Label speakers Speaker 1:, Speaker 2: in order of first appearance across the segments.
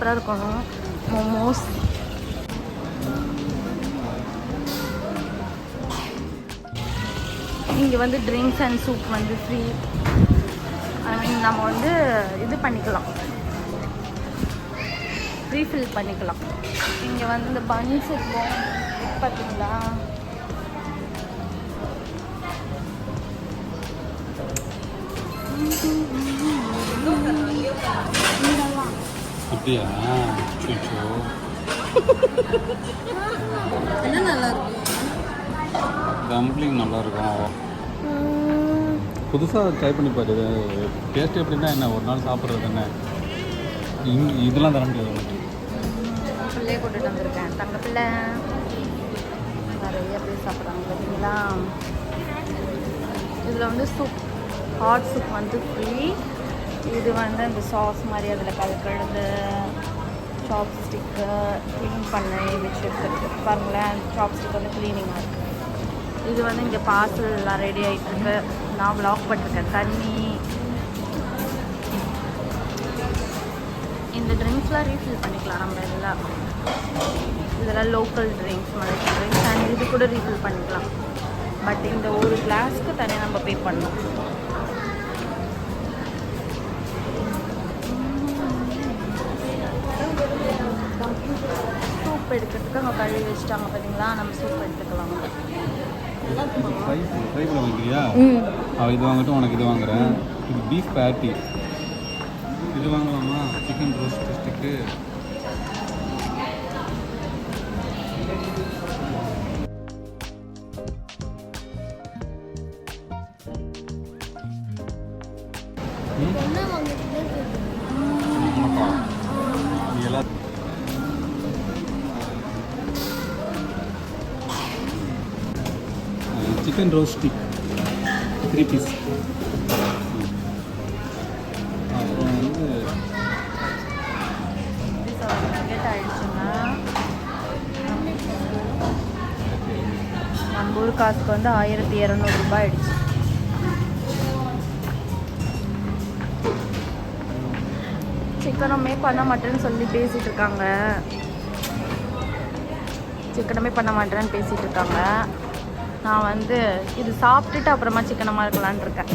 Speaker 1: சூப்பராக இருக்கும். மோமோஸ் இங்கே வந்து ட்ரிங்க்ஸ் அண்ட் சூப் வந்து ஃப்ரீ. ஐ மீன் நம்ம வந்து இது பண்ணிக்கலாம், ரீஃபில் பண்ணிக்கலாம். இங்கே வந்து இந்த பன்ஸ் இருக்கும் பார்த்தீங்களா.
Speaker 2: அப்படியா?
Speaker 1: என்ன நல்லா இருக்கும்,
Speaker 2: டம்ப்ளிங் நல்லா இருக்கும். புதுசாக ட்ரை பண்ணி பாரு. டேஸ்ட் எப்படின்னா என்ன, ஒரு நாள் சாப்பிட்றது என்ன, இதெல்லாம் தர முடியாது உனக்கு.
Speaker 1: பிள்ளையே கூட்டிகிட்டு வந்திருக்கேன், தங்க பிள்ளை நிறைய பேர் சாப்பிட்றாங்க பார்த்தீங்களா. இதில் வந்து சூப், ஹாட் சூப் வந்து ஃப்ரீ. இது வந்து அந்த சாஸ் மாதிரி அதில் கலந்து சாப்ஸ்டிக்கு க்ளீன் பண்ணி வச்சுருக்கு பாருங்களேன். சாப்ஸ்டிக் வந்து க்ளீனிங்காக இருக்குது. இது வந்து இங்கே பார்சல் எல்லாம் ரெடி ஆகிட்டுருக்கு. நான் வ்ளாக் பண்ணிருக்கேன். தண்ணி, இந்த ட்ரிங்க்ஸ்லாம் ரீஃபில் பண்ணிக்கலாம் நம்ம எல்லாம். இதெல்லாம் local drinks, multi drinks and இது கூட ரீஃபில் பண்ணிக்கலாம். பட் இந்த ஒரு கிளாஸ்க்கு தனியாக நம்ம பே பண்ணணும். சூப் எடுக்கிறதுக்கு அவங்க கழுவி வச்சுட்டாங்க பார்த்தீங்களா. நம்ம சூப் எடுத்துக்கலாம்.
Speaker 2: ஃப்ரைபில் வாங்கிக்கிறியா? இது வாங்கட்டும், உனக்கு இது வாங்குறேன். இது பீஃப் பேட்டி. இது வாங்கலாமா? Chicken roast stick. Chicken roast stick 3 piece. அப்புறம் வந்து
Speaker 1: நம்ம ஊர் காசுக்கு வந்து 1200 ரூபாய் ஆயிடுச்சு. சிக்கனமே பண்ண மாட்டேன்னு சொல்லி பேசிகிட்டு இருக்காங்க. சிக்கனமே பண்ண மாட்டேன்னு பேசிகிட்டு இருக்காங்க. நான் வந்து இது சாப்பிட்டுட்டு அப்புறமா சிக்கனமாக இருக்கலான் இருக்கேன்.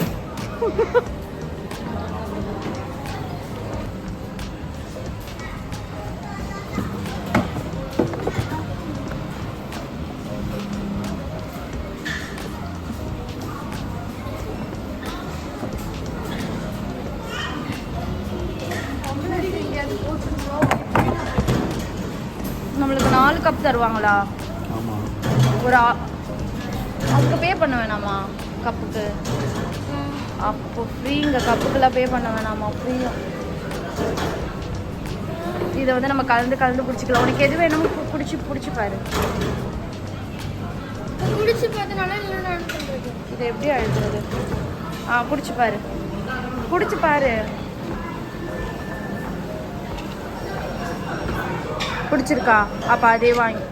Speaker 1: நம்மளுக்கு 4 கப் தருவாங்களா? ஒரு அதுக்கு பே பண்ண வேணாமா? கப்புக்கு அப்போ ஃப்ரீங்க. கப்புக்கெல்லாம் பே பண்ண வேணாமா? ஃப்ரீயும். இதை வந்து நம்ம கலந்து குடிச்சிக்கலாம். உனக்கு எது வேணும் குடிச்சு பாரு. குடிச்சு பார்த்தனால இதை எப்படி அழுத்துறது? குடிச்சு பாரு. பிடிச்சிருக்கா? அப்போ அதே வாங்கி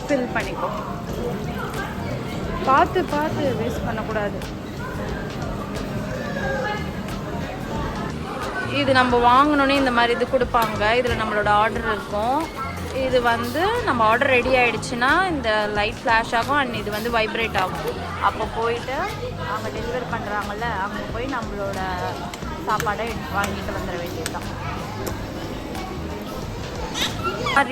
Speaker 1: ஃபில் பண்ணிக்கோ. பார்த்து வேஸ்ட் பண்ணக்கூடாது. இது நம்ம வாங்கினோன்னே இந்த மாதிரி இது கொடுப்பாங்க. இதில் நம்மளோட ஆர்டர் இருக்கும். இது வந்து நம்ம ஆர்டர் ரெடி ஆகிடுச்சுன்னா இந்த லைட் ஃப்ளாஷ் ஆகும் அண்ட் இது வந்து வைப்ரேட் ஆகும். அப்போ போயிட்டு அவங்க டெலிவரி பண்ணுறாங்கல்ல, அங்கே போய் நம்மளோட சாப்பாடை வாங்கிட்டு வந்துட வேண்டியதுதான்.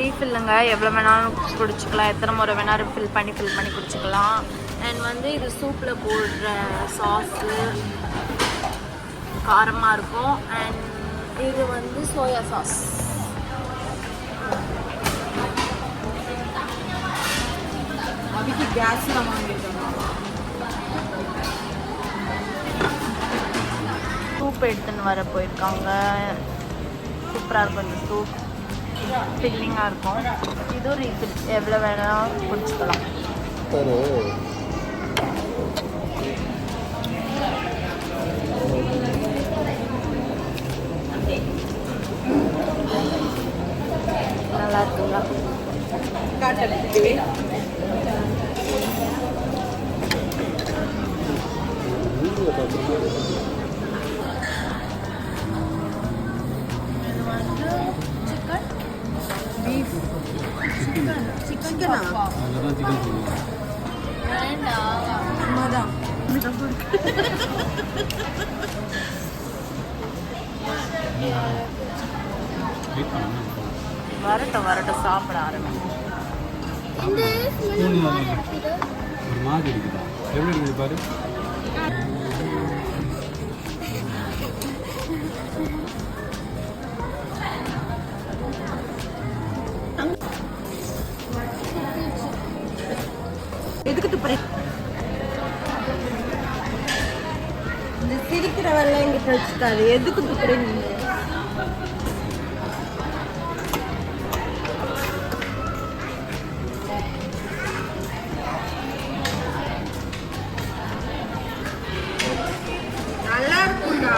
Speaker 1: ரீஃபில்லுங்க, எவ்வளோ வேணாலும் குடிச்சிக்கலாம், எத்தனை முறை வேணாலும் ஃபில் பண்ணி குடிச்சிக்கலாம். அண்ட் வந்து இது சூப்பில் போடுற சாஸு காரமாக இருக்கும். அண்ட் இது வந்து சோயா சாஸ். அதுக்கு கேஸ்லாம் வாங்கிட்டோம். சூப் எடுத்துன்னு வர போயிருக்காங்க. சூப்பராக இருக்கும் இந்த சூப், ஃபில்லிங்காக இருக்கும். இதுவும் ரீஃபில் எவ்வளோ வேணாலும் குடிச்சிக்கலாம். நல்லா இருக்குங்களா? இது வந்து சிக்கன்
Speaker 2: சிக்கன் சொல்லுங்க. வெயிட் பண்ணுங்க.
Speaker 1: வரட்டும் சாப்பிட ஆரம்பிச்சு.
Speaker 2: ஸ்பூன் ஒரு மாதிரி இருக்குதா? எப்படி இருக்குது பாரு.
Speaker 3: எதுக்கு துப்புறே? இந்த சிரிக்கிற வேலை எங்கிட்ட வச்சுக்காது. எதுக்கு துப்புறே நீங்க? நல்லா இருக்கும்டா.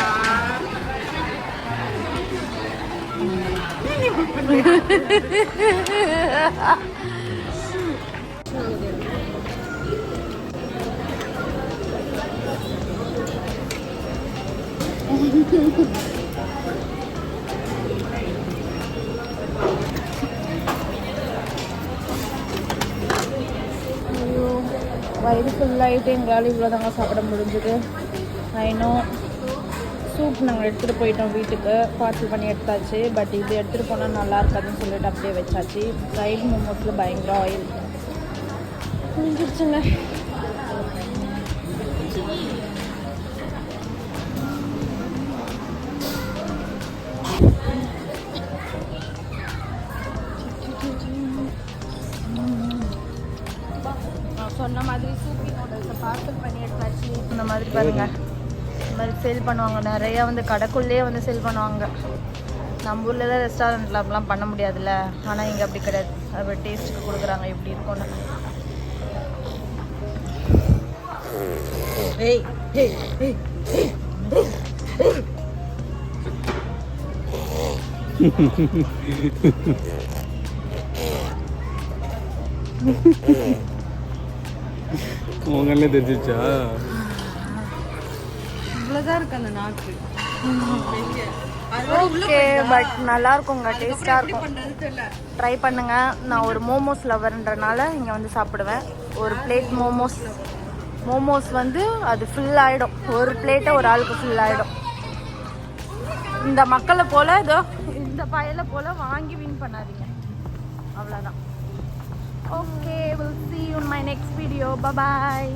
Speaker 1: ஐயோ, வயிறு ஃபுல்லாகிட்டு எங்களால் இவ்வளோ தாங்க சாப்பிட முடிஞ்சுது. ஐநோ சூப் நாங்கள் எடுத்துகிட்டு போயிட்டோம் வீட்டுக்கு, பார்சல் பண்ணி எடுத்தாச்சு. பட் இது எடுத்துகிட்டு போனால் நல்லா இருக்காதுன்னு சொல்லிட்டு அப்படியே வச்சாச்சு. ஃப்ரைட் மோமோஸில் பயங்கர ஆயில் முடிஞ்சிருச்சுங்க. சொன்ன மாதிரி சூப்பி நூடுல்ஸை பார்சல் பண்ணி எடுத்தாச்சு. இந்த மாதிரி பாருங்கள், இந்த மாதிரி சேல் பண்ணுவாங்க நிறையா. வந்து கடைக்குள்ளேயே வந்து சேல் பண்ணுவாங்க. நம்ம ஊரில் தான் ரெஸ்டாரண்ட்டில் அப்படிலாம் பண்ண முடியாதுல்ல, ஆனால் இங்கே அப்படி கிடையாது. அது டேஸ்ட்டுக்கு கொடுக்குறாங்க எப்படி இருக்கும்னு.
Speaker 2: உங்களே தெரிஞ்சிச்சா?
Speaker 3: இவ்வளோதான் இருக்கு அந்த நாக்கு.
Speaker 1: ஓகே, பட் நல்லா இருக்குங்க, டேஸ்ட்டாக இருக்கும். ட்ரை பண்ணுங்க. நான் ஒரு மோமோஸ் லவர்ன்றனால இங்கே வந்து சாப்பிடுவேன். ஒரு பிளேட் மோமோஸ் வந்து அது ஃபுல் ஆகிடும். ஒரு பிளேட்டை ஒரு ஆளுக்கு ஃபுல் ஆகிடும். இந்த மக்களை போல் இதோ இந்த பயலை போல் வாங்கி வின் பண்ணாதீங்க. அவ்வளோதான். Okay, we'll see you in my next video. Bye bye.